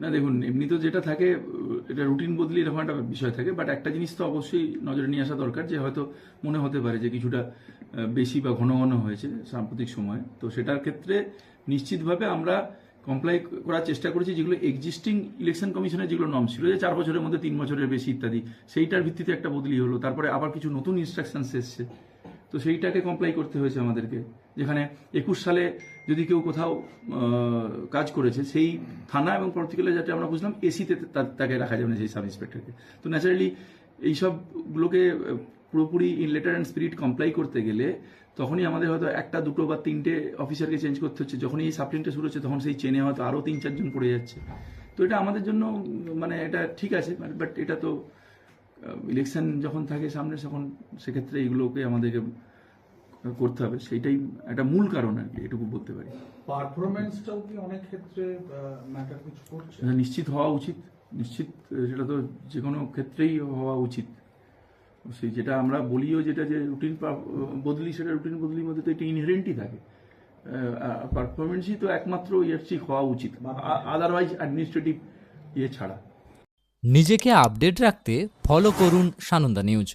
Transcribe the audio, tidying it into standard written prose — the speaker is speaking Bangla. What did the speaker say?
না দেখুন, এমনি তো যেটা থাকে এটা রুটিন বদলি এরকম একটা বিষয় থাকে, বাট একটা জিনিস তো অবশ্যই নজরে নিয়ে আসা দরকার যে হয়তো মনে হতে পারে যে কিছুটা বেশি বা ঘন ঘন হয়েছে সাম্প্রতিক সময়ে। তো সেটার ক্ষেত্রে নিশ্চিতভাবে আমরা কমপ্লাই করার চেষ্টা করেছি, যেগুলো এক্সিস্টিং ইলেকশন কমিশনের যেগুলো নর্ম ছিল যে 4 বছরের মধ্যে 3 বছরের বেশি ইত্যাদি, সেইটার ভিত্তিতে একটা বদলি হলো। তারপরে আবার কিছু নতুন ইনস্ট্রাকশনস এসছে, তো সেইটাকে কমপ্লাই করতে হয়েছে আমাদেরকে। যেখানে 21 সালে যদি কেউ কোথাও কাজ করেছে, সেই থানা এবং পরবর্তীকালে যাতে আমরা বুঝলাম এসিতে তাকে রাখা যাবে না, সেই সাব ইন্সপেক্টরকে। তো ন্যাচারালি এইসবগুলোকে পুরোপুরি in letter and spirit comply করতে গেলে তখনই আমাদের হয়তো একটা, দুটো বা তিনটে অফিসারকে চেঞ্জ করতে হচ্ছে। যখনই এই সাপ্লিনটা শুরু হচ্ছে তখন সেই চেনে হয়তো আরও 3-4 জন পড়ে যাচ্ছে। তো এটা আমাদের জন্য মানে এটা ঠিক আছে, বাট এটা তো ইলেকশন যখন থাকে সামনে, তখন সেক্ষেত্রে এইগুলোকে আমাদেরকে করতে হবে। সেইটাই একটা মূল কারণ আর কি, এটুকু বলতে পারি। পারফরমেন্সটাও কি অনেক ক্ষেত্রে ম্যাটার কিছু করছে? এটা নিশ্চিত হওয়া উচিত, নিশ্চিত। সেটা তো যে কোনো ক্ষেত্রেই হওয়া উচিত। সেই যেটা আমরা বলিও, যেটা যে রুটিন বদলি, সেটা রুটিন বদলির মধ্যে তো এটা ইনহেরেন্টই থাকে। পারফরমেন্সই তো একমাত্র ঠিক হওয়া উচিত, আদারওয়াইজ অ্যাডমিনিস্ট্রেটিভ ছাড়া। নিজেকে আপডেট রাখতে ফলো করুন সানন্দা নিউজ।